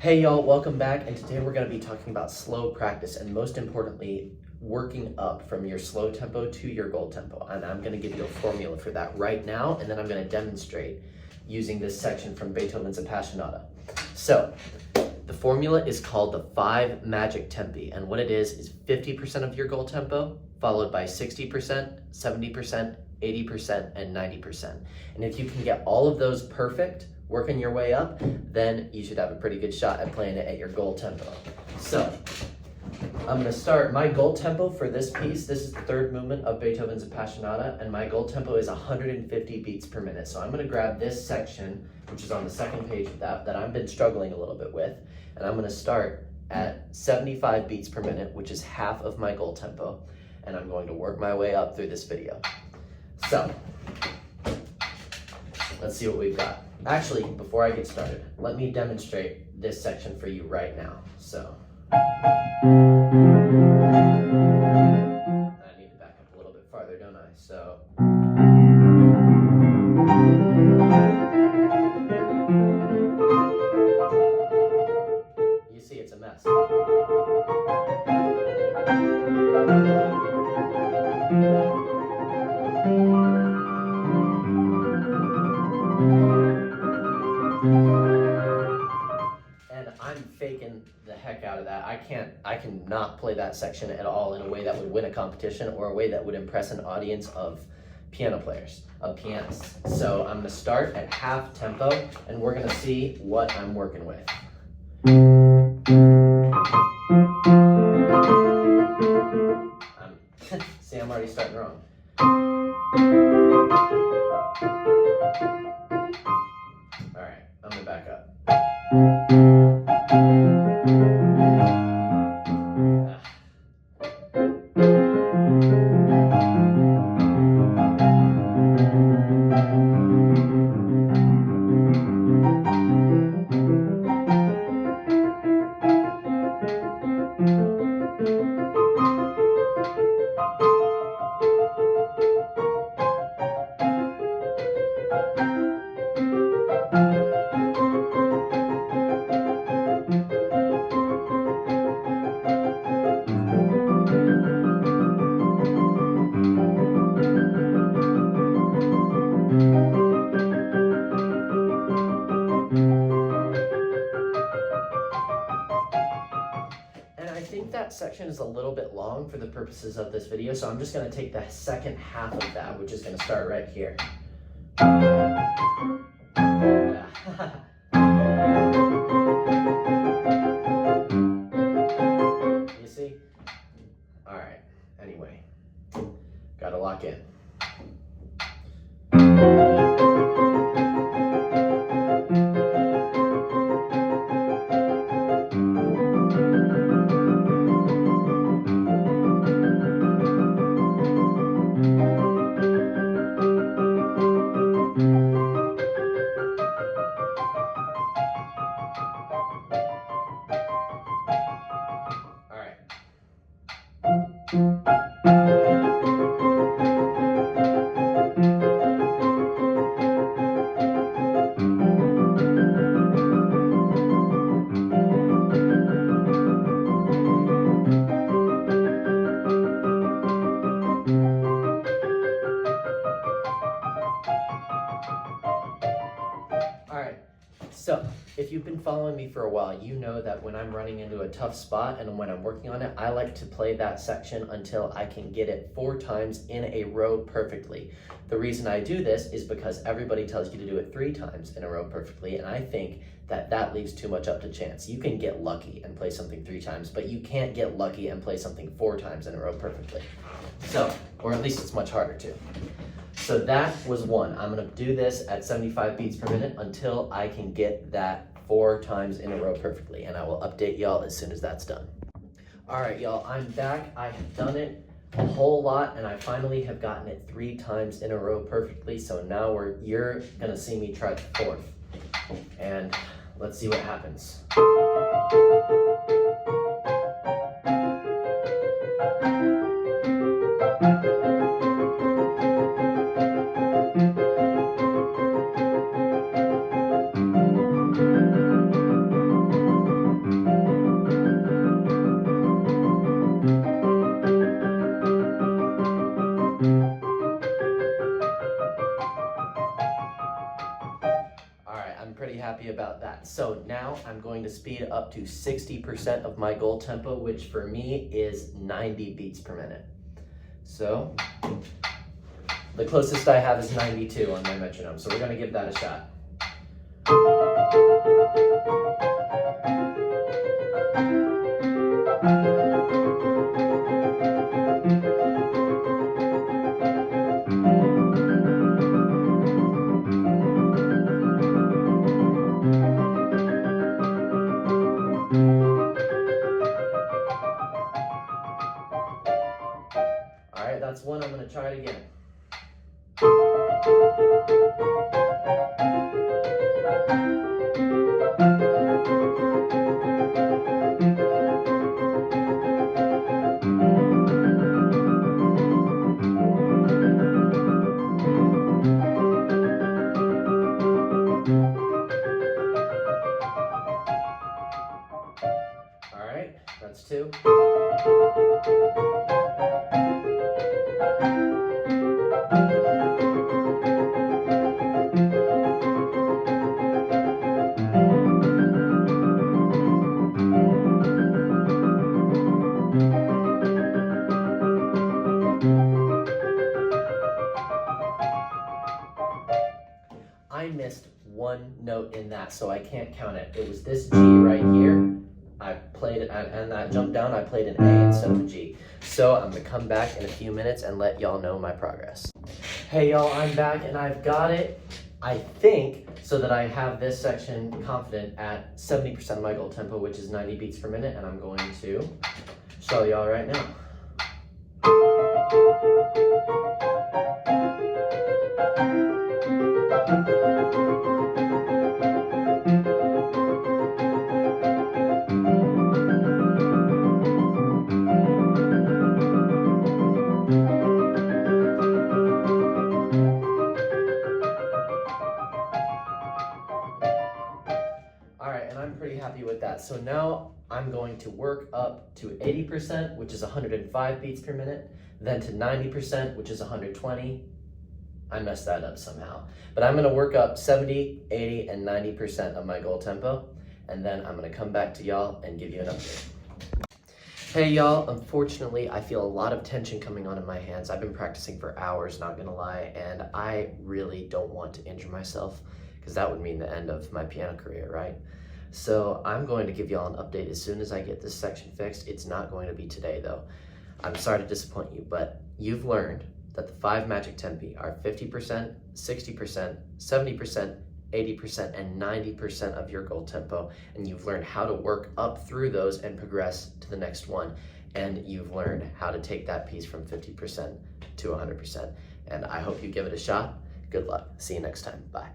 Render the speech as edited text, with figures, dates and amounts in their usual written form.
Hey y'all, welcome back, and today we're going to be talking about slow practice and most importantly, working up from your slow tempo to your gold tempo. And I'm going to give you a formula for that right now, and then I'm going to demonstrate using this section from Beethoven's Appassionata. So, the formula is called the 5 Magic Tempi, and what it is 50% of your gold tempo, followed by 60%, 70%, 80%, and 90%. And if you can get all of those perfect, working your way up, then you should have a pretty good shot at playing it at your gold tempo. So, I'm going to start my gold tempo for this piece. This is the third movement of Beethoven's Appassionata, and my gold tempo is 150 beats per minute. So I'm going to grab this section, which is on the second page of that I've been struggling a little bit with, and I'm going to start at 75 beats per minute, which is half of my gold tempo, and I'm going to work my way up through this video. So, let's see what we've got. Actually, before I get started, let me demonstrate this section for you right now. So, I need to back up a little bit farther, don't I? So, you see it's a mess. And I'm faking the heck out of that. I cannot play that section at all in a way that would win a competition or a way that would impress an audience of piano players, of pianists. So I'm gonna start at half tempo and we're gonna see what I'm working with. See, I'm already starting wrong. All right, I'm gonna back up. I think that section is a little bit long for the purposes of this video, so I'm just going to take the second half of that, which is going to start right here. Yeah. You see? All right. Anyway, got to lock in. So, if you've been following me for a while, you know that when I'm running into a tough spot and when I'm working on it, I like to play that section until I can get it 4 times in a row perfectly. The reason I do this is because everybody tells you to do it 3 times in a row perfectly, and I think that that leaves too much up to chance. You can get lucky and play something 3 times, but you can't get lucky and play something 4 times in a row perfectly. So, or at least it's much harder to. So that was one. I'm gonna do this at 75 beats per minute until I can get that 4 times in a row perfectly, and I will update y'all as soon as that's done. All right, y'all, I'm back. I have done it a whole lot, and I finally have gotten it 3 times in a row perfectly, so now you're gonna see me try the 4th. And let's see what happens. so now I'm going to speed up to 60% of my goal tempo, which for me is 90 beats per minute. So the closest I have is 92 on my metronome, so we're going to give that a shot. All right, that's one. I'm going to try it again. All right, that's two. I missed one note in that, so I can't count it. It was this G right here. I played it, and that jump down, I played an A instead of a G. So I'm gonna come back in a few minutes and let y'all know my progress. Hey y'all, I'm back and I've got it, I think, so that I have this section confident at 70% of my goal tempo, which is 90 beats per minute, and I'm going to show y'all right now. All right, and I'm pretty happy with that. So now I'm going to work up to 80%, which is 105 beats per minute, then to 90%, which is 120. I messed that up somehow. But I'm gonna work up 70, 80, and 90% of my goal tempo, and then I'm gonna come back to y'all and give you an update. Hey y'all, unfortunately, I feel a lot of tension coming on in my hands. I've been practicing for hours, not gonna lie, and I really don't want to injure myself, because that would mean the end of my piano career, right? So I'm going to give y'all an update as soon as I get this section fixed. It's not going to be today though. I'm sorry to disappoint you, but you've learned that the 5 Magic Tempi are 50%, 60%, 70%, 80%, and 90% of your goal tempo, and you've learned how to work up through those and progress to the next one, and you've learned how to take that piece from 50% to 100%, and I hope you give it a shot. Good luck. See you next time. Bye.